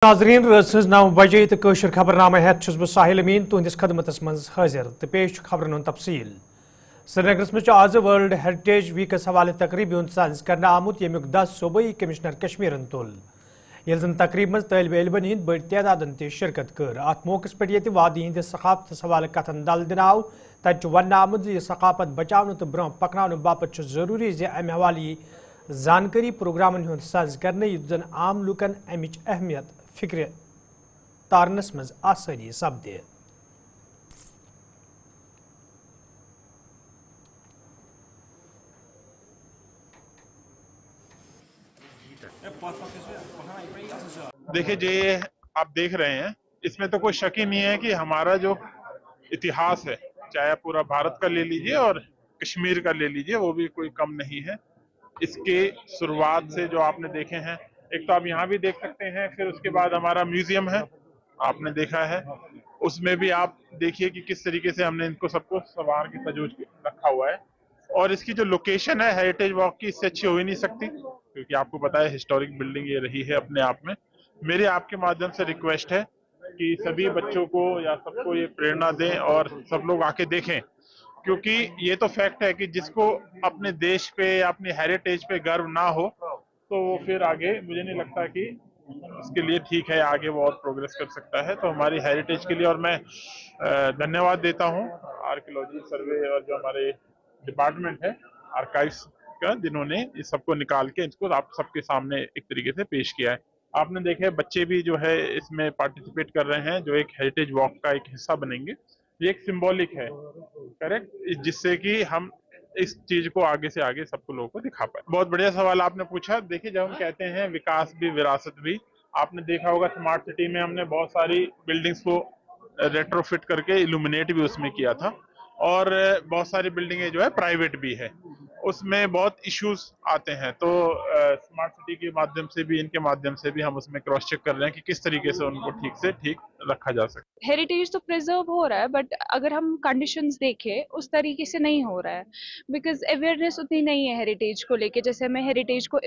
नाजरीन रस 9 बजे तो कशर खबरनामा हेत बह साहिल अमीन तुहंदिस खदमतस मज हाजिर तो पेश खबरन हूं तफसील। श्रीनगरस में आज वर्ल्ड हेरिटेज वीकस हवाले तकरीब साज कर आमुत यमुक 10 सूबाई कमिश्नर कश्मीरन तुल ये तकरीब मज तलब इलमन हंद बड़ तादादन त शिरकत कर। अत मौके पे ये वादी हंद सकाफत हवाले कथन दल दिन आव तत वन आमुत यह सकाफत बचाव तो ब्रोह पकन बापत जरूरी अमे हवाले जानकारी प्रोग्रामन हंद साज कर युत जन आम लुकन अमिच अहमियत फिक्र तारनस मज आसानी सपदे। देखिए जी, आप देख रहे हैं, इसमें तो कोई शक ही नहीं है कि हमारा जो इतिहास है, चाहे पूरा भारत का ले लीजिए और कश्मीर का ले लीजिए, वो भी कोई कम नहीं है। इसके शुरुआत से जो आपने देखे हैं, एक तो आप यहाँ भी देख सकते हैं, फिर उसके बाद हमारा म्यूजियम है, आपने देखा है, उसमें भी आप देखिए कि किस तरीके से हमने इनको सबको संवार के सजोज के रखा हुआ है। और इसकी जो लोकेशन है हेरिटेज वॉक की, इससे अच्छी हो ही नहीं सकती, क्योंकि आपको पता है हिस्टोरिक बिल्डिंग ये रही है अपने आप में। मेरे आपके माध्यम से रिक्वेस्ट है कि सभी बच्चों को या सबको ये प्रेरणा दें और सब लोग आके देखें, क्योंकि ये तो फैक्ट है कि जिसको अपने देश पे या अपनी हेरिटेज पे गर्व ना हो तो वो फिर आगे मुझे नहीं लगता कि उसके लिए ठीक है, आगे वो और प्रोग्रेस कर सकता है। तो हमारी हेरिटेज के लिए और मैं धन्यवाद देता हूँ आर्कियोलॉजी सर्वे और जो हमारे डिपार्टमेंट है आर्काइव्स का, जिन्होंने इस सबको निकाल के इसको आप सबके सामने एक तरीके से पेश किया है। आपने देखे बच्चे भी जो है इसमें पार्टिसिपेट कर रहे हैं, जो एक हेरिटेज वॉक का एक हिस्सा बनेंगे। ये एक सिंबॉलिक है, करेक्ट, जिससे कि हम इस चीज को आगे से आगे सबको लोगों को दिखा पाए। बहुत बढ़िया सवाल आपने पूछा। देखिए, जब हम कहते हैं विकास भी विरासत भी, आपने देखा होगा स्मार्ट सिटी में हमने बहुत सारी बिल्डिंग्स को रेट्रोफिट करके इल्यूमिनेट भी उसमें किया था, और बहुत सारी बिल्डिंगें जो है प्राइवेट भी है, उसमें बहुत इश्यूज आते हैं। तो स्मार्ट सिटी के माध्यम से भी, इनके माध्यम से भी हम उसमें क्रॉस चेक कर रहे हैं कि किस तरीके से उनको ठीक से ठीक रखा जा सके। हेरिटेज तो प्रिजर्व हो रहा है, बट अगर हम कंडीशंस देखें उस तरीके से नहीं हो रहा है, बिकॉज अवेयरनेस उतनी नहीं है हेरिटेज को लेके। जैसे हमें हेरिटेज को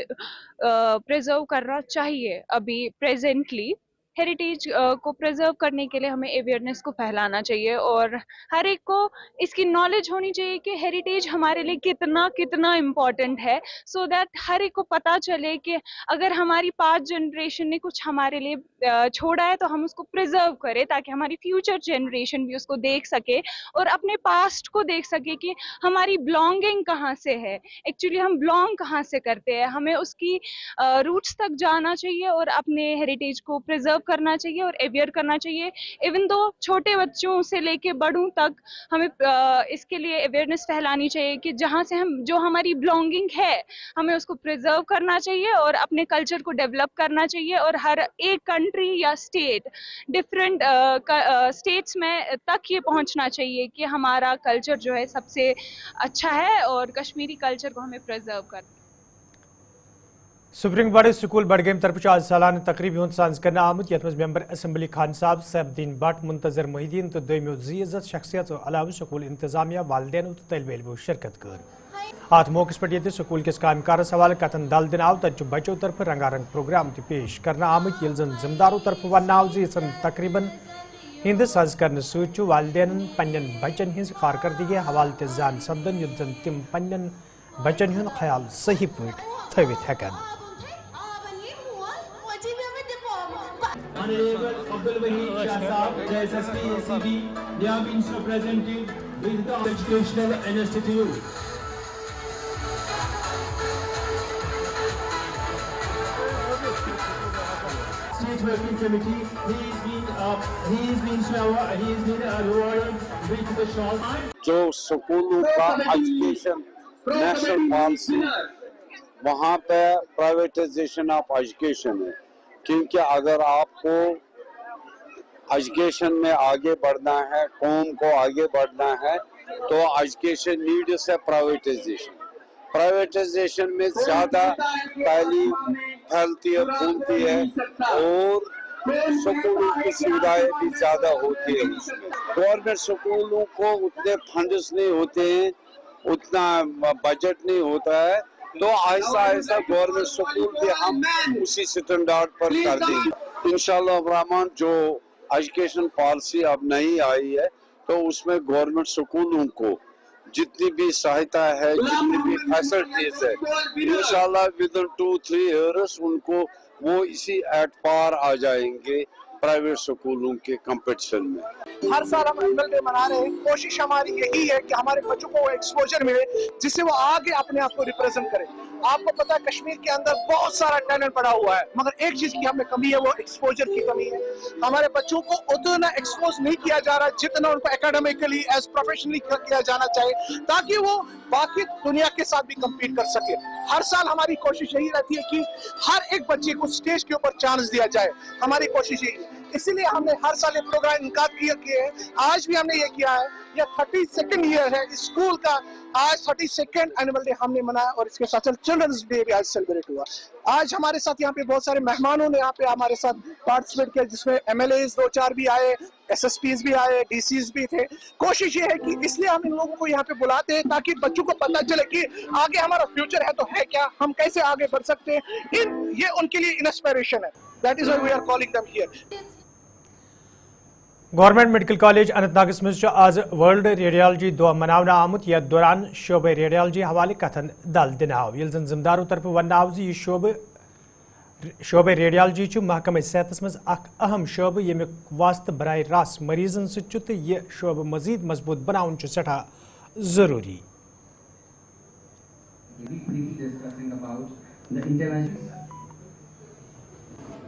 प्रिजर्व करना चाहिए, अभी प्रेजेंटली हेरिटेज को प्रिजर्व करने के लिए हमें अवेयरनेस को फैलाना चाहिए और हर एक को इसकी नॉलेज होनी चाहिए कि हेरिटेज हमारे लिए कितना कितना इम्पोर्टेंट है, सो दैट हर एक को पता चले कि अगर हमारी पास्ट जनरेशन ने कुछ हमारे लिए छोड़ा है तो हम उसको प्रिजर्व करें, ताकि हमारी फ्यूचर जनरेशन भी उसको देख सके और अपने पास्ट को देख सके कि हमारी बिलोंगिंग कहाँ से है, एक्चुअली हम बिलोंग कहाँ से करते हैं। हमें उसकी रूट्स तक जाना चाहिए और अपने हेरिटेज को प्रिजर्व करना चाहिए और अवेयर करना चाहिए। इवन दो छोटे बच्चों से लेके बड़ों तक हमें इसके लिए अवेयरनेस फैलानी चाहिए कि जहाँ से हम जो हमारी बिलोंगिंग है हमें उसको प्रिजर्व करना चाहिए और अपने कल्चर को डेवलप करना चाहिए। और हर एक कंट्री या स्टेट, डिफरेंट स्टेट्स में तक ये पहुंचना चाहिए कि हमारा कल्चर जो है सबसे अच्छा है और कश्मीरी कल्चर को हमें प्रिजर्व करना। सुप्रीम बड़ स्कूल बडगम तरफ आज सालाना तकरीब हूं साज कर आमुत यथ मज मेंबर असम्बली खान साहब सैफुद्दीन भट्ट, मुंतजर मोहिद्दीन तो दोमो जी इज्जत शख्सियत अलावा स्कूल इंतजामिया वालदेन तो तलब इल्मो शिरकत कर। अत मौके पे स्कूल किस कामकारस हवाले कथन दल दिन आव तत बच्चों तरफ रंगारंग प्रोग्राम पेश करना आमुत ये जन जिम्मेदारों तरफ वन आव इन तकरीबन हिंद सज कर वालदेन पन्न बच्चन हज कारकर्दगी हवाले जान सपदन युत जन तिम पन्न बच्चन हुंद ख्याल सही पट थवित हेकन। Honorable Abdul Wahid Shah Sahab, JSSP ACB, they have been represented with the Educational Institute. State Working Committee, he is been rewarded with the shawl. जो स्कूलों का एजुकेशन नेशनल पॉलिसी, वहाँ पे प्राइवेटाइजेशन ऑफ एजुकेशन है, क्योंकि अगर आपको education में आगे बढ़ना है, कौम को आगे बढ़ना है, तो एजुकेशन नीड्स है प्राइवेटाइजेशन। प्राइवेटाइजेशन में ज़्यादा तालीम फैलती है, फूलती है और स्कूलों की सुविधाएं भी ज़्यादा होती है। गवर्नमेंट स्कूलों को उतने फंड्स नहीं होते हैं, उतना बजट नहीं होता है, तो ऐसा गवर्नमेंट स्कूल भी हम उसी स्टैंडर्ड पर कर देंगे। इंशाल्लाह रहमान जो एजुकेशन पॉलिसी अब नई आई है तो उसमें गवर्नमेंट स्कूलों को जितनी भी सहायता है, जितनी भी फैसिलिटीज है, इंशाल्लाह विद इन 2-3 इयर्स उनको वो इसी एट पार आ जाएंगे प्राइवेट स्कूलों के कंपटीशन में। हर साल हम एनुअल डे मना रहे हैं। कोशिश हमारी यही है कि हमारे बच्चों को एक्सपोजर मिले जिससे वो आगे अपने आप को रिप्रेजेंट करें। आपको पता है कश्मीर के अंदर बहुत सारा टैलेंट पड़ा हुआ है, मगर एक चीज की हमें कमी है, वो एक्सपोजर की कमी है। हमारे बच्चों को उतना एक्सपोज नहीं किया जा रहा जितना उनको एकेडमिकली एज प्रोफेशनली किया जाना चाहिए, ताकि वो बाकी दुनिया के साथ भी कम्पीट कर सके। हर साल हमारी कोशिश यही रहती है कि हर एक बच्चे को स्टेज के ऊपर चांस दिया जाए। हमारी कोशिश यही है, इसीलिए हमने हर साल ये प्रोग्राम इनका किए हैं। आज भी हमने ये किया है। यह 32nd ईयर है स्कूल का। आज 32nd एनुअल डे हमने मनाया और इसके साथ साथ चिल्ड्रंस डे भी आज सेलिब्रेट हुआ। आज हमारे साथ यहाँ पे बहुत सारे मेहमानों ने यहाँ पे हमारे साथ पार्टिसिपेट किया, जिसमें MLAs 2-4 भी आए, SSPs भी आए, DCs भी थे। कोशिश ये है कि इसलिए हम इन लोगों को यहाँ पे बुलाते हैं ताकि बच्चों को पता चले कि आगे हमारा फ्यूचर है तो है क्या, हम कैसे आगे बढ़ सकते हैं। ये उनके लिए इंस्पिरेशन है। That is why we are calling them here. Government medical college अनंतनागस मज आज वर्ल्ड रेडियोलॉजी दो मनावन आमुत यथ दौरान शोबे रेडियोलॉजी हवाले कथन दल दिन आव ये जिम्मेदारों तरफ वन आव यह शोबे रेडियोलॉजी महकमे सेहत मज अहम शोबे यमिक वास्त बराह रास्त मरीजन सत यह शोबे मजीद मजबूत बनाउन सठा जरूरी।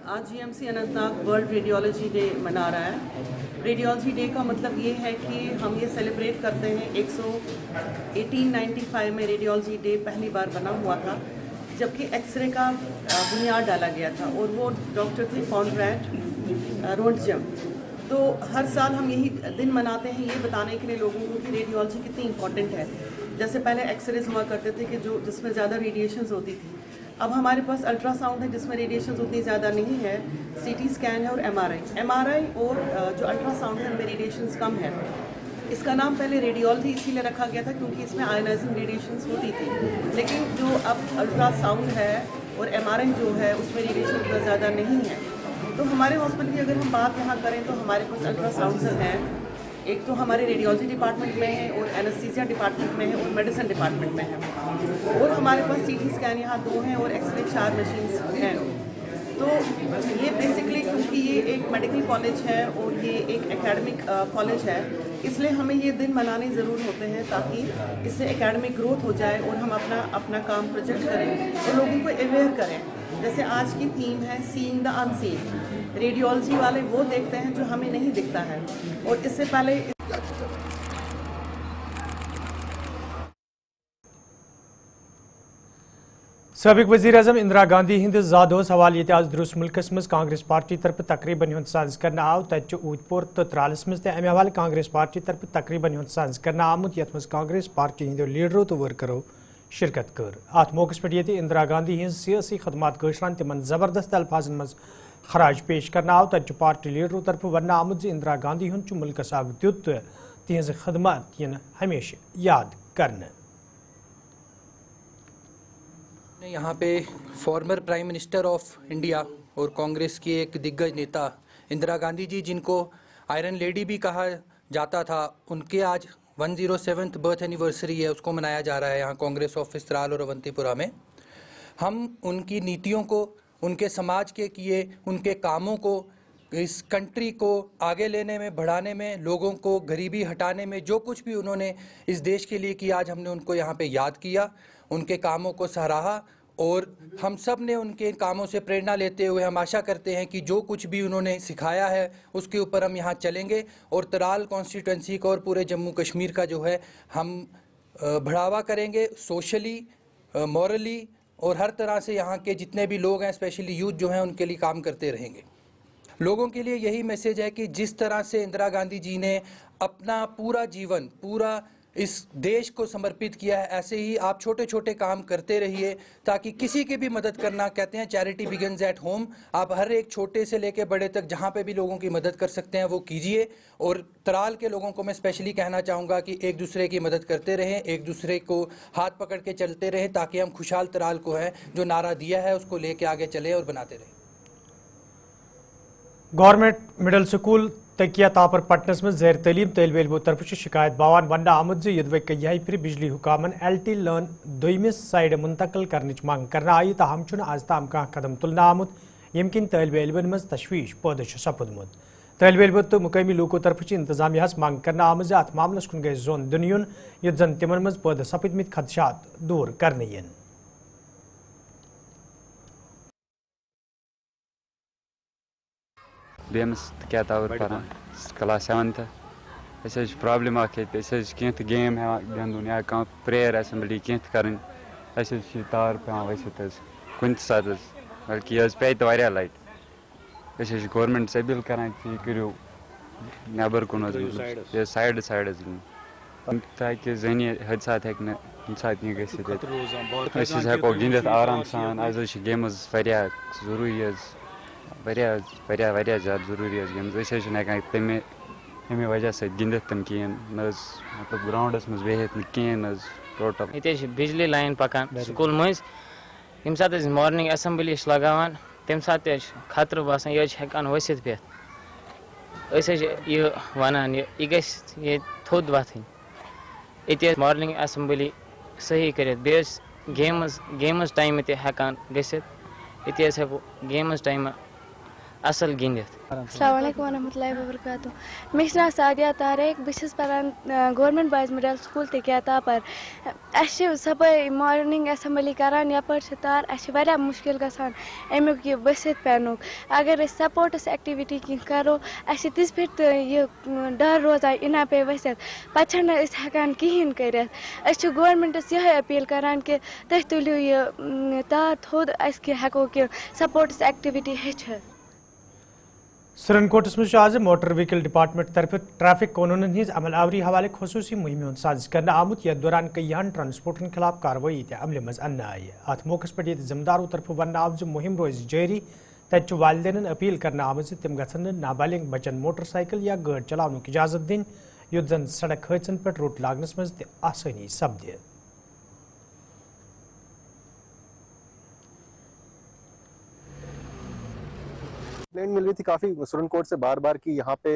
आज GMC Anantnag world radiology day मना रहा है। रेडियोलॉजी डे का मतलब ये है कि हम ये सेलिब्रेट करते हैं 1895 में रेडियोलॉजी डे पहली बार बना हुआ था, जबकि एक्सरे का बुनियाद डाला गया था और वो डॉक्टर थे कॉनरैड रोंटजम। तो हर साल हम यही दिन मनाते हैं ये बताने के लिए लोगों को कि रेडियोलॉजी कितनी इंपॉर्टेंट है। जैसे पहले एक्सरेज हुआ करते थे कि जिसमें ज़्यादा रेडिएशंस होती थी, अब हमारे पास अल्ट्रासाउंड है जिसमें रेडिएशंस उतनी ज़्यादा नहीं है, CT स्कैन है और MRI और जो अल्ट्रासाउंड है उनमें रेडिएशंस कम है। इसका नाम पहले रेडियोलॉजी इसीलिए रखा गया था क्योंकि इसमें आयोनाइजिंग रेडिएशंस होती थी, लेकिन जो अब अल्ट्रासाउंड है और MRI जो है उसमें रेडिएशन उतना ज़्यादा नहीं है। तो हमारे हॉस्पिटल की अगर हम बात यहाँ करें तो हमारे पास अल्ट्रासाउंड हैं, एक तो हमारे रेडियोलॉजी डिपार्टमेंट में है और एनेस्थीसिया डिपार्टमेंट में है और मेडिसिन डिपार्टमेंट में है, और हमारे पास CT स्कैन यहाँ 2 हैं और एक्सरे 4 मशीन्स हैं। तो ये बेसिकली क्योंकि ये एक मेडिकल कॉलेज है और ये एक एकेडमिक कॉलेज है, इसलिए हमें ये दिन मनाने ज़रूर होते हैं ताकि इससे एकेडमिक ग्रोथ हो जाए और हम अपना काम प्रोजेक्ट करें और लोगों को अवेयर करें। जैसे आज की थीम है सीइंग द अनसीन। रेडियोलॉजी वाले वो देखते हैं जो हमें नहीं दिखता है, और इससे पहले साबिक वज़ीर आज़म इंदिरा गांधी हिंद ज़ादोस हवाले आज दुरुस्त मुल्कस मज कांग्रेस पार्टी तरफ तकरीबन हुंद साज करना आव तत ऊदपुर तो त्रालस मज अमे हवाले कांग्रेस पार्टी तरफ तकरीबन हुंद साज करना आमुत यथ मज कांग्रेस पार्टी हिंदो लीडरों तो वर्करों शिरकत कर। अत मौके पे ये इंदिरा गांधी हिंद सियासी खदमात गशरान तिमन जबरदस्त अल्फाजन मज खराज पेश करना आव तत पार्टी लीडरों तरफ वन आमुत इंदिरा गांधी हुंद मुल्कस आग दित तिहज खदमात इन हमेशा याद करने। यहाँ पे former prime minister of India और कांग्रेस की एक दिग्गज नेता इंदिरा गांधी जी, जिनको आयरन लेडी भी कहा जाता था, उनके आज 107th बर्थ एनिवर्सरी है, उसको मनाया जा रहा है यहाँ कांग्रेस ऑफिस त्राल और अवंतीपुरा में। हम उनकी नीतियों को, उनके समाज के किए उनके कामों को, इस कंट्री को आगे लेने में, बढ़ाने में, लोगों को गरीबी हटाने में जो कुछ भी उन्होंने इस देश के लिए किया, आज हमने उनको यहाँ पे याद किया, उनके कामों को सराहा, और हम सब ने उनके कामों से प्रेरणा लेते हुए हम आशा करते हैं कि जो कुछ भी उन्होंने सिखाया है उसके ऊपर हम यहाँ चलेंगे और तराल कॉन्स्टिट्यूंसी का और पूरे जम्मू कश्मीर का जो है हम बढ़ावा करेंगे, सोशली, मॉरली और हर तरह से यहाँ के जितने भी लोग हैं, स्पेशली यूथ जो हैं, उनके लिए काम करते रहेंगे। लोगों के लिए यही मैसेज है कि जिस तरह से इंदिरा गांधी जी ने अपना पूरा जीवन, पूरा इस देश को समर्पित किया है, ऐसे ही आप छोटे छोटे काम करते रहिए ताकि किसी की भी मदद करना, कहते हैं चैरिटी बिगिंस एट होम, आप हर एक छोटे से लेके बड़े तक जहाँ पे भी लोगों की मदद कर सकते हैं वो कीजिए। और तराल के लोगों को मैं स्पेशली कहना चाहूँगा कि एक दूसरे की मदद करते रहें, एक दूसरे को हाथ पकड़ के चलते रहें ताकि हम खुशहाल तराल को है जो नारा दिया है उसको लेके आगे चले और बनाते रहें। गवर्नमेंट मिडल स्कूल तकिया तापर पटनस में ज़ैर तलीम तलब इलमो तरफ शिकायत बावान वन आमुद यदवे कई फिर बिजली हुकामन LT लर्न दोमिस साइड मुंतकिल करने मांग कर आई तहम आज ताम कह कदम तुलना आमुत यम किन तलब इलमन मज तशवीश पैदा सपदमुत तलब इलमो तो मुकामी लोको तरफ इंतजामिया मांग कर आम अत मामलस कुन गई जोन दुन युत जन तिमन मज पैदा सपदमित खदशात दूर करने इन BMS क्या तावर पढ़ान क्लास 7th ऐसे प्रॉब्लम आके ऐसे किंत गेम है गंदुन या कं प्रेयर असेंबली किंत करन ऐसे तार पे वैसे कुन साथ बल्कि यस पे तो वारिया लाइट ऐसे गवर्नमेंट से बिल करान कि करियो नेबर कुन ये साइड ताकि जनी हादसात हेक न इंसान नहीं गसित ऐसे हेको गिंदत आराम सान ऐसे गेम्स वारिया जरूरी है वारिया ज़्यादा ज़रूरी है गेम्स ऐसे तमें अमे वजह से गिंदत तम कहें मतलब ग्राउंडस मज बिहित कहें टोटल ये बिजली लाइन पकान स्कूल मज यम सात मॉर्निंग असेंबली लगान तम सात खतर बसान यह हेकान वसित पे यह वनान यह गि थोद वथन ये मॉर्निंग असेंबली सही कर गेम्स टाइम हेकान गसित ये हेको गेम्स टाइम असल गिंदित। अस्सलाम वालेकुम वरहमतुल्लाहि वबरकातुहू मे नाम सादिया तारेक बस पढ़ान गवर्नमेंट बॉयज मिडल स्कूल तकिया तापर सब मॉर्निंग असेंबली करान यपर तार वारिया मुश्किल गसान अमुक यह वसित पेनुक अगर सपोर्ट्स एक्टिविटी की करो तिस पे यह डर रोजान इना पे वसित पे हेकान कहें कर गवर्नमेंटस यह अपील करान कि तुम तुलियो यह तार थोद हेको कि सपोर्ट्स एक्टिविटी हेच सरनकोटस में आज मोटर व्हीकल डिपार्टमेंट तरफ ट्रैफिक कानून हज अमल आवरी हवाले खसूसी मुहिम साज कर आमुत यथ दौरान कईयान ट्रांसपोर्टन खिलाफ कार्रवाई अमल मज अन्न आई अत मौके पे जिम्मेदारों तरफ वन आव मुहिम रोज जारी तत वालदेन अपील कर आम तम गन नाबालिग बचन मोटरसाइकिल या गाड़ी चलाने की इजाजत दिन युत जन सड़क हादसन पे रोट लागनस मज आसानी सपदे। कंप्लेंट मिल रही थी काफ़ी सुरनकोट से बार बार कि यहाँ पे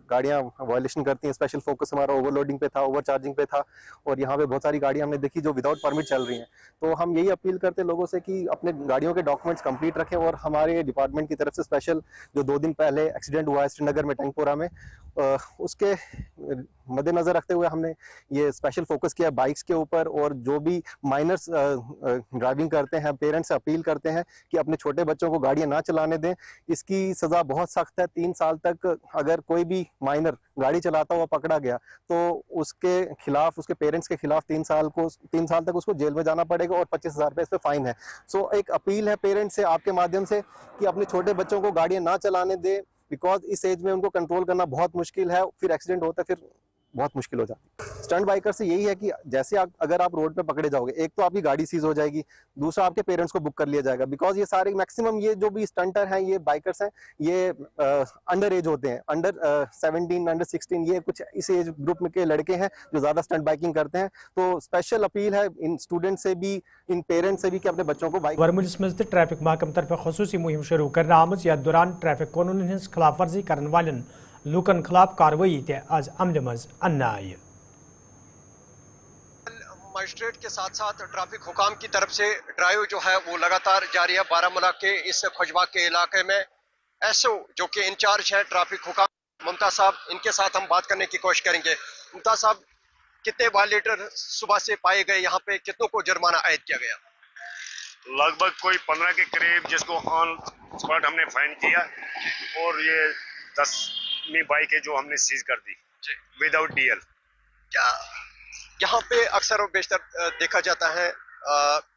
गाड़ियाँ वायलेशन करती हैं। स्पेशल फोकस हमारा ओवरलोडिंग पे था, ओवर चार्जिंग पे था और यहाँ पे बहुत सारी गाड़ियाँ हमने देखी जो विदाउट परमिट चल रही हैं। तो हम यही अपील करते हैं लोगों से कि अपने गाड़ियों के डॉक्यूमेंट्स कंप्लीट रखें और हमारे डिपार्टमेंट की तरफ से स्पेशल जो 2 दिन पहले एक्सीडेंट हुआ है श्रीनगर में टंगपुरा में उसके मद्देनज़र रखते हुए हमने ये स्पेशल फोकस किया बाइक्स के ऊपर। और जो भी माइनर्स ड्राइविंग करते हैं पेरेंट्स से अपील करते हैं कि अपने छोटे बच्चों को गाड़ियाँ ना चलाने दें। इसकी सज़ा बहुत सख्त है। 3 साल तक अगर कोई भी माइनर गाड़ी चलाता हुआ पकड़ा गया तो उसके खिलाफ उसके पेरेंट्स के खिलाफ 3 साल तक उसको जेल में जाना पड़ेगा और 25,000 रुपये इस पर फाइन है। सो एक अपील है पेरेंट्स से आपके माध्यम से कि अपने छोटे बच्चों को गाड़ियाँ ना चलाने दें बिकॉज इस एज में उनको कंट्रोल करना बहुत मुश्किल है। फिर एक्सीडेंट होता है फिर बहुत मुश्किल हो जाती है। स्टंट बाइकर से यही है कि जैसे अगर आप रोड पे पकड़े जाओगे एक तो आपकी गाड़ी सीज हो जाएगी, दूसरा आपके पेरेंट्स को बुक कर लिया जाएगा बिकॉज ये सारे मैक्सिमम ये जो भी स्टंटर हैं ये बाइकर्स हैं ये अंडर एज होते हैं, अंडर 17 अंडर 16 ये कुछ इस एज ग्रुप में के लड़के हैं जो ज्यादा स्टंट बाइकिंग करते हैं। तो स्पेशल अपील है इन स्टूडेंट से भी इन पेरेंट्स से भी कि अपने बच्चों को बाइक वर्मुलिस मज ट्रैफिक महकम तरफ खसूसी मुहिम शुरू करना आमज या दौरान ट्रैफिक कानून हज खिलाफ वर्जी करने वाले लूकन खिलाफ कार्रवाई आज अमल मज अन्न आई। मजिस्ट्रेट के साथ साथ ट्रैफिक हुकाम की तरफ से ड्राइव जो है वो लगातार जारी है। बारामूला के इस खुजबा के इलाके में एसओ जो कि इंचार्ज है ट्रैफिक हुकाम ममता साहब, इनके साथ हम बात करने की कोशिश करेंगे। ममता साहब, कितने वायलेटर सुबह से पाए गए, यहाँ पे कितनों को जुर्माना आयद किया गया? लगभग कोई 15 के करीब जिसको ऑन स्पॉट हमने फाइन किया और ये 10वीं बाइक है जो हमने सीज कर दी विदाउट डीएल। क्या यहाँ पे अक्सर और बेशतर देखा जाता है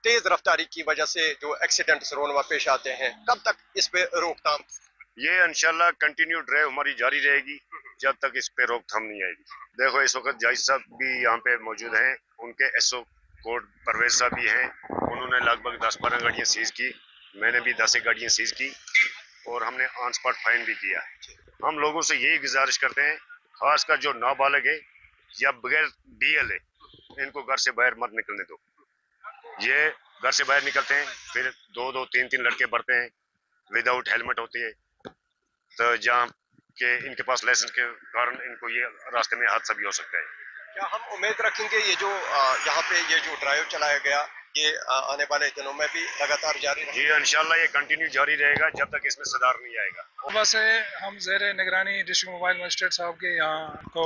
तेज रफ्तारी की वजह से जो एक्सीडेंट्स रोनवा पेश आते हैं, कब तक इस पे रोकथाम? ये इंशाल्लाह कंटिन्यू ड्राइव हमारी जारी रहेगी जब तक इस पे रोकथाम नहीं आएगी। देखो इस वक्त जायज साहब भी यहाँ पे मौजूद हैं, उनके एसओ कोड परवेज साहब भी हैं, उन्होंने लगभग 10-12 गाड़ियाँ सीज की, मैंने भी 10 गाड़ियाँ सीज की और हमने ऑन स्पॉट फाइन भी किया। हम लोगों से यही गुजारिश करते हैं खासकर जो नाबालिग है या बगैर डीएल है इनको घर से बाहर मत निकलने दो। ये घर से बाहर निकलते हैं फिर 2-2, 3-3 लड़के बढ़ते हैं, विदाउट हेलमेट होती है, तो जहाँ के इनके पास लाइसेंस के कारण इनको ये रास्ते में हादसा भी हो सकता है। क्या हम उम्मीद रखेंगे ये जो यहाँ पे ये जो ड्राइव चलाया गया ये आने वाले दिनों में भी लगातार जारी रहेगा? जी इंशाल्लाह ये कंटिन्यू जारी रहेगा जब तक इसमें सुधार नहीं आएगा। सुबह से हम ज़ेर निगरानी डिस्ट्रिक्ट मोबाइल मजिस्ट्रेट साहब के यहाँ को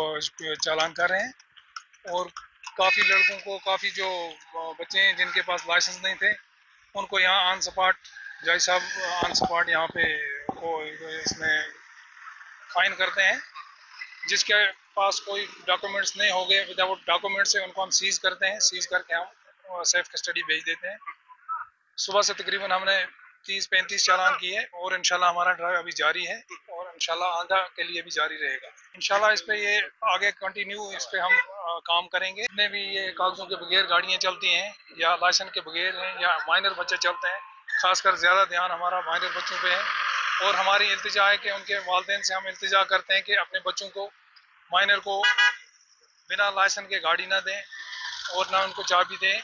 चालान कर रहे हैं और काफ़ी लड़कों को, काफ़ी जो बच्चे हैं जिनके पास लाइसेंस नहीं थे उनको यहाँ ऑन स्पॉट जज साहब ऑन स्पॉट यहाँ पे वो इसमें फाइन करते हैं। जिसके पास कोई डॉक्यूमेंट्स नहीं हो गए, विदाउट डॉक्यूमेंट से उनको हम सीज करते हैं, सीज करके हम सेफ कस्टडी भेज देते हैं। सुबह से तकरीबन हमने 30-35 चालान किए और इंशाल्लाह हमारा ड्राइव अभी जारी है और इंशाल्लाह आंधा के लिए भी जारी रहेगा। इंशाल्लाह इस पे ये आगे कंटिन्यू इस पे हम काम करेंगे। जितने भी ये कागजों के बगैर गाड़ियाँ चलती हैं या लाइसेंस के बगैर हैं या माइनर बच्चे चलते हैं, खासकर ज़्यादा ध्यान हमारा माइनर बच्चों पे है और हमारी इल्तिजा है कि उनके वालिदैन से हम इल्तिजा करते हैं कि अपने बच्चों को, माइनर को बिना लाइसेंस के गाड़ी ना दें और ना उनको चाबी दें।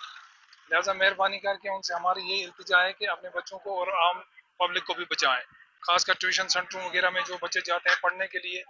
लिहाजा मेहरबानी करके उनसे हमारी ये इल्तिजा है कि अपने बच्चों को और आम पब्लिक को भी बचाएं। खासकर ट्यूशन सेंटरों वगैरह में जो बच्चे जाते हैं पढ़ने के लिए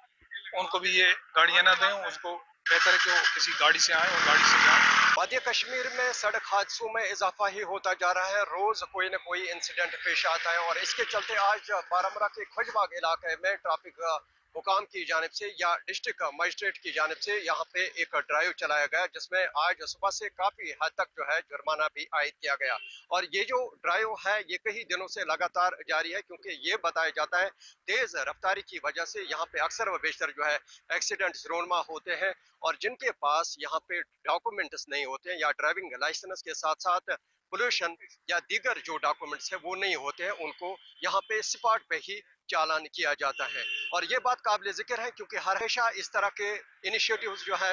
उनको भी ये गाड़ियाँ ना दें, उसको बेहतर है कि वो किसी गाड़ी से आएँ और गाड़ी से जाएँ। वादी कश्मीर में सड़क हादसों में इजाफा ही होता जा रहा है। रोज कोई न कोई इंसिडेंट पेश आता है और इसके चलते आज बारामूला के खुजबाग इलाके में ट्रैफिक हुकाम की जानिब से या डिस्ट्रिक्ट मजिस्ट्रेट की जानिब से यहाँ पे एक ड्राइव चलाया गया जिसमें आज सुबह से काफी हद तक जो है जुर्माना भी आयद किया गया। और ये जो ड्राइव है ये कई दिनों से लगातार जारी है क्योंकि ये बताया जाता है तेज रफ्तारी की वजह से यहाँ पे अक्सर व बेशतर जो है एक्सीडेंट्स रोनमा होते हैं और जिनके पास यहाँ पे डॉक्यूमेंट्स नहीं होते हैं या ड्राइविंग लाइसेंस के साथ साथ पोल्यूशन या दीगर जो डॉक्यूमेंट्स है वो नहीं होते हैं, उनको यहाँ पे स्पॉट पे ही चालान किया जाता है। और ये बात काबिल जिक्र है क्योंकि हमेशा इस तरह के इनिशिएटिव्स जो है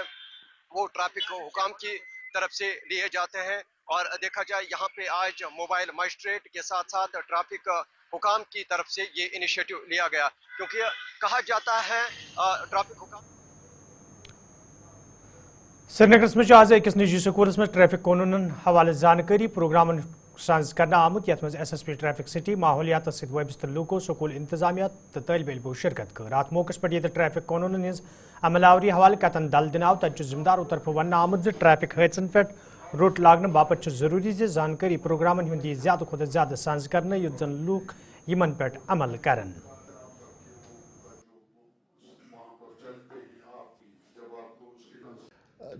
वो ट्रैफिक हुकाम की तरफ से लिए जाते हैं और देखा जाए यहाँ पे आज मोबाइल मजिस्ट्रेट के साथ साथ ट्रैफिक हुकाम की तरफ से ये इनिशिएटिव लिया गया क्योंकि कहा जाता है ट्रैफिक हुकाम श्रीनगर में आज अकिस निजी स्कूल में ट्रैफिक कानून हवाले जानकारी प्रोग्राम साज करना आमुत यथ मज SSP ट्रैफिक सिटी माहौलियात वाबस्त लूको स्कूल इंतजामिया तो तलब इलमो शिरकत कर। अत मौके पर ये ट्रैफिक कानून हज अमलावरी हवाले कतन दल दिनाव तत जिम्मेदारों तरफ वन आमुत ट्रैफिक हादसन पे रुट लागन बापत जरूरी जानकारी प्रोग्रामन हुंद ज्यादा खुद ज्यादा साज करना युत जन लूक यमन पे अमल करन।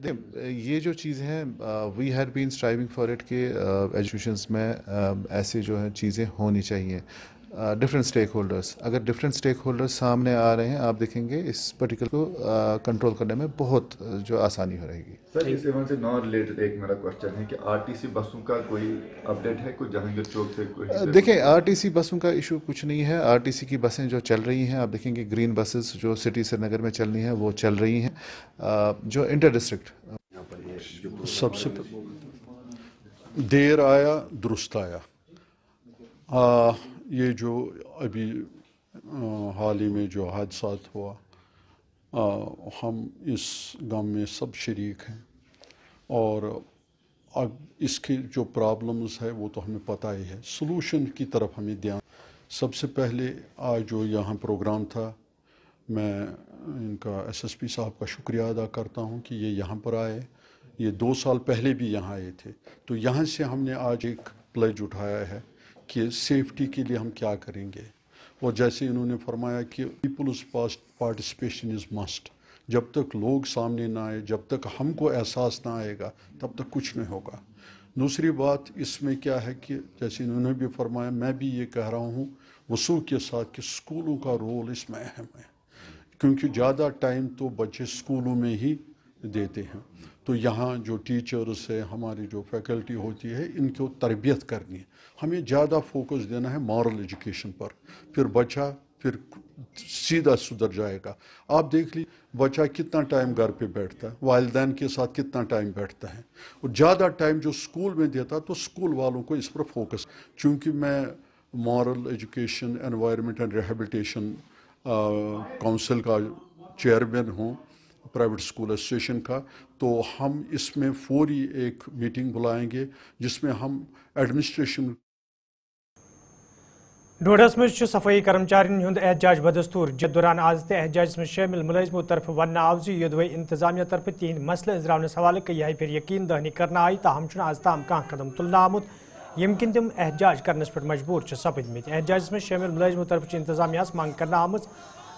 ये जो चीज़ हैं we had been striving for it कि एजुकेशंस में ऐसे जो है चीज़ें होनी चाहिए। डिफरेंट स्टेक होल्डर्स, अगर डिफरेंट स्टेक होल्डर्स सामने आ रहे हैं आप देखेंगे इस पर्टिकुलर को कंट्रोल करने में बहुत जो आसानी हो रहेगी। सर इस इवेंट से नॉन रिलेटेड एक मेरा क्वेश्चन है कि RTC बसों का कोई अपडेट है, कुछ जहांगीर चौक से कोई? देखें RTC बसों का इशू कुछ नहीं है। RTC की बसें जो चल रही हैं आप देखेंगे ग्रीन बसेस जो सिटी श्रीनगर में चलनी है वो चल रही हैं। जो इंटर डिस्ट्रिक्ट सबसे देर आया दुरुस्त आया। ये जो अभी हाल ही में जो हादसात हुआ हम इस गम में सब शरीक हैं और अब इसके जो प्रॉब्लम्स है वो तो हमें पता ही है। सलूशन की तरफ हमें ध्यान। सबसे पहले आज जो यहाँ प्रोग्राम था मैं इनका SSP साहब का शुक्रिया अदा करता हूँ कि ये यहाँ पर आए। ये 2 साल पहले भी यहाँ आए थे तो यहाँ से हमने आज एक प्लेज उठाया है कि सेफ्टी के लिए हम क्या करेंगे। और जैसे इन्होंने फरमाया कि पीपल्स पार्टिसिपेशन इज़ मस्ट। जब तक लोग सामने ना आए, जब तक हमको एहसास ना आएगा तब तक कुछ नहीं होगा। दूसरी बात इसमें क्या है कि जैसे इन्होंने भी फरमाया, मैं भी ये कह रहा हूँ वसूख के साथ कि स्कूलों का रोल इसमें अहम है क्योंकि ज़्यादा टाइम तो बच्चे स्कूलों में ही देते हैं। तो यहाँ जो टीचर्स है, हमारी जो फैकल्टी होती है, इनको तरबियत करनी है। हमें ज़्यादा फोकस देना है मॉरल एजुकेशन पर, फिर बच्चा फिर सीधा सुधर जाएगा। आप देख ली बच्चा कितना टाइम घर पे बैठता है, वालिदैन के साथ कितना टाइम बैठता है और ज़्यादा टाइम जो स्कूल में देता तो स्कूल वालों को इस पर फोकस। चूँकि मैं moral education environment and rehabilitation council का चेयरमैन हूँ प्राइवेट स्कूल एसोसिएशन का, तो हम इसमें फौरी एक मीटिंग बुलाएंगे जिसमें हम एडमिनिस्ट्रेशन ڈوڈس مز صفائی کرمچارین ہند احتجاج بدستور جد دوران آز تہ احتجاج میں شامل ملازموں طرف ون آو یدوے انتظامیہ طرف تہند مسئلہ ازراونس حوالہ یہ پھر یقین دہانی کرنا آئی تاہم آز تام کھانا قدم تلنا آمت یم کن تم احتجاج کرنس پہ مجبور سپدمت احتجاج میں شامل ملازموں طرف انتظامیہ منگ کرنا آمت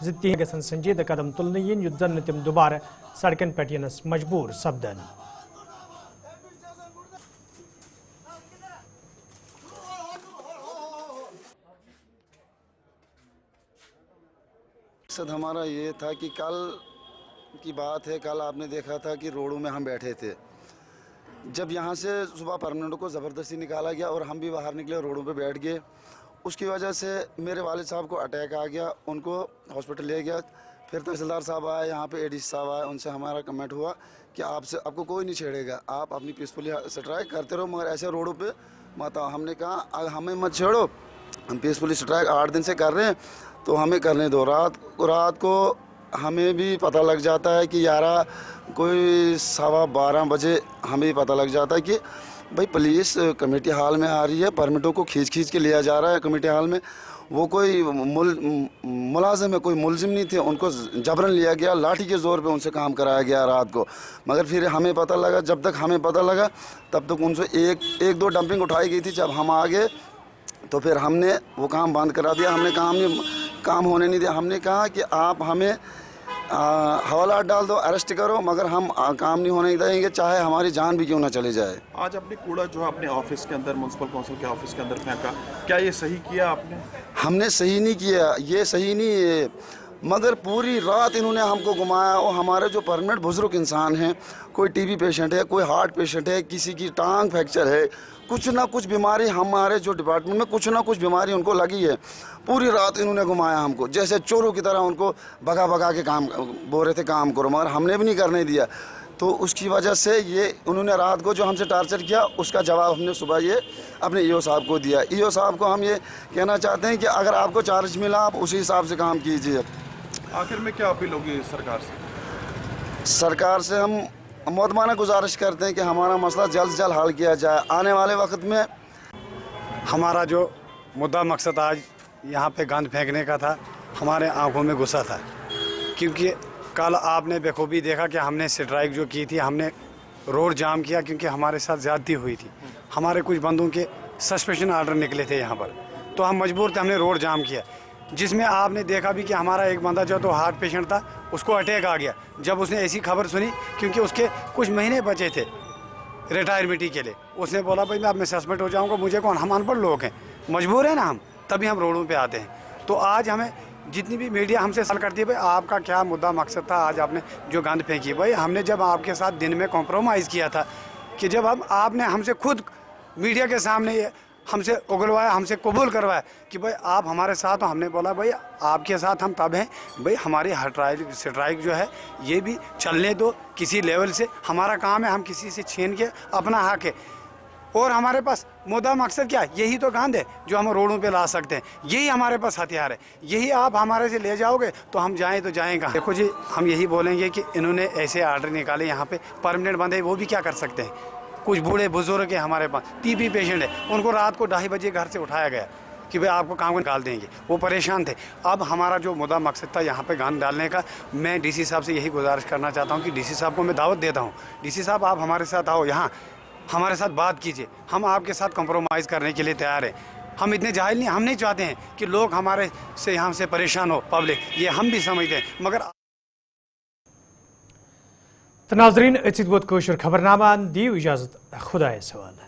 تہند گھن سنجیدہ قدم تلن ین یت زن تم دوبارہ سڑکن پہ ینس مجبور سپدن مقصد ہمارا یہ تھا کہ کل کی بات ہے، کل آپ نے دیکھا تھا کہ روڈوں میں ہم بیٹھے تھے، جب یہاں سے صبح پرمننٹوں کو زبردستی نکالا گیا اور ہم بھی باہر نکلے روڈوں پہ بیٹھ گئے، اس کی وجہ سے میرے والد صاحب کو اٹیک آ گیا، ان کو ہاسپٹل لے گیا، پھر تحصیلدار صاحب آئے، یہاں پہ اے ڈی سی صاحب آئے، ان سے ہمارا کمنٹ ہوا کہ آپ کو کوئی نہیں چھیڑے گا، آپ اپنی پیسفلی سٹرائک کرتے رہو مگر ایسے روڈوں پہ مت آؤ۔ ہم نے کہا ہمیں مت چھیڑو، ہم پیسفلی سٹرائک 8 دن سے کر رہے ہیں تو ہمیں کرنے دو۔ رات کو ہمیں بھی پتہ لگ جاتا ہے کہ 11 کوئی 12:15 بجے ہمیں بھی پتہ لگ جاتا ہے کہ بھائی پولیس کمیٹی ہال میں آ رہی ہے، پرمٹوں کو کھینچ کے لیا جا رہا ہے کمیٹی ہال میں، وہ کوئی ملازم ہے، کوئی ملزم نہیں تھے، ان کو جبرن لیا گیا، لاٹھی کے زور پہ ان سے کام کرایا گیا رات کو۔ مگر پھر ہمیں پتہ لگا، جب تک ہمیں پتہ لگا تب تک ان سے ایک دو ڈمپنگ اٹھائی گئی تھی، جب ہم آ گئے تو پھر ہم نے وہ کام بند کرا دیا، ہم نے کام ہونے نہیں دیا۔ ہم نے کہا کہ آپ ہمیں حوالات ڈال دو، اریسٹ کرو، مگر ہم کام نہیں ہونے دیں گے، چاہے ہماری جان بھی کیوں نہ چلی جائے۔ آج اپنے کوڑا جو ہے اپنے آفس کے اندر، میونسپل کونسل کے آفس کے اندر پھینکا، کیا یہ صحیح کیا آپ نے؟ ہم نے صحیح نہیں کیا، یہ صحیح نہیں ہے، مگر پوری رات انہوں نے ہم کو گھمایا، اور ہمارے جو پرمننٹ بزرگ انسان ہیں، کوئی ٹی بی پیشنٹ ہے، کوئی ہارٹ پیشنٹ ہے، کسی کی ٹانگ فریکچر ہے، کچھ نہ کچھ بیماری ہمارے جو ڈپارٹمنٹ میں کچھ نہ کچھ بیماری ان کو لگی ہے، پوری رات انہوں نے گھمایا ہم کو، جیسے چوروں کی طرح ان کو بگا کے کام بول رہے تھے کام کرو، مگر ہم نے بھی نہیں کرنے دیا۔ تو اس کی وجہ سے یہ انہوں نے رات کو جو ہم سے ٹارچر کیا، اس کا جواب ہم نے صبح یہ اپنے ای او صاحب کو دیا۔ ای او صاحب کو ہم یہ کہنا چاہتے ہیں کہ اگر آپ کو چارج ملا آپ اسی حساب سے کام کیجیے۔ آخر میں کیا اپیل ہوگی سرکار سے؟ سرکار سے ہم محتمانہ گزارش کرتے ہیں کہ ہمارا مسئلہ جلد سے جلد حل کیا جائے۔ آنے والے وقت میں ہمارا جو مدعا مقصد آج یہاں پہ گند پھینکنے کا تھا، ہمارے آنکھوں میں غصہ تھا، کیونکہ کل آپ نے بخوبی دیکھا کہ ہم نے سٹرائک جو کی تھی، ہم نے روڈ جام کیا کیونکہ ہمارے ساتھ زیادتی ہوئی تھی، ہمارے کچھ بندوں کے سسپینشن آرڈر نکلے تھے یہاں پر، تو ہم مجبور تھے، ہم نے روڈ جام کیا، جس میں آپ نے دیکھا بھی کہ ہمارا ایک بندہ جو تو ہارٹ پیشنٹ تھا، اس کو اٹیک آ گیا جب اس نے ایسی خبر سنی، کیونکہ اس کے کچھ مہینے بچے تھے ریٹائرمنٹی کے لیے، اس نے بولا بھائی میں سسپینڈ ہو جاؤں گا، مجھے کون، ہم ان پڑھ لوگ ہیں، مجبور ہیں نا ہم، تبھی ہم روڈوں پہ آتے ہیں۔ تو آج ہمیں جتنی بھی میڈیا ہم سے سوال کرتی ہے، بھائی آپ کا کیا مدعا مقصد تھا، آج آپ نے جو گند پھینکی، بھائی ہم نے جب آپ کے ساتھ دن میں کمپرومائز کیا تھا کہ جب آپ نے ہم سے خود میڈیا کے سامنے ہم سے اگلوایا، ہم سے قبول کروایا کہ بھائی آپ ہمارے ساتھ ہو، ہم نے بولا بھائی آپ کے ساتھ ہم تب ہیں، بھائی ہماری سٹرائک جو ہے یہ بھی چلنے دو کسی لیول سے، ہمارا کام ہے، ہم کسی سے چھین کے اپنا حق ہے، اور ہمارے پاس مدعا مقصد کیا ہے، یہی تو گاند ہے جو ہم روڈوں پہ لا سکتے ہیں، یہی ہمارے پاس ہتھیار ہے، یہی آپ ہمارے سے لے جاؤ گے تو ہم جائیں تو جائیں کہاں۔ دیکھو جی، ہم یہی بولیں گے کہ انہوں نے ایسے آرڈر نکالے یہاں پہ، پرمننٹ بندے وہ بھی کیا کر سکتے ہیں، کچھ بوڑھے بزرگ ہیں ہمارے پاس، ٹی بی پیشنٹ ہے، ان کو رات کو 2:30 بجے گھر سے اٹھایا گیا کہ بھائی آپ کو کام کو نکال دیں گے، وہ پریشان تھے۔ اب ہمارا جو مدعا مقصد تھا یہاں پہ گند ڈالنے کا، میں ڈی سی صاحب سے یہی گزارش کرنا چاہتا ہوں کہ ڈی سی صاحب کو میں دعوت دیتا ہوں، ڈی سی صاحب آپ ہمارے ساتھ آؤ، یہاں ہمارے ساتھ بات کیجئے، ہم آپ کے ساتھ کمپرومائز کرنے کے لیے تیار ہیں، ہم اتنے جاہل نہیں، ہم نہیں چاہتے ہیں کہ لوگ ہمارے سے یہاں سے پریشان ہو، پبلک، یہ ہم بھی سمجھتے ہیں، مگر ناظرین اتھ ووت خبرنامہ، دیو اجازت، خدایس حوالہ۔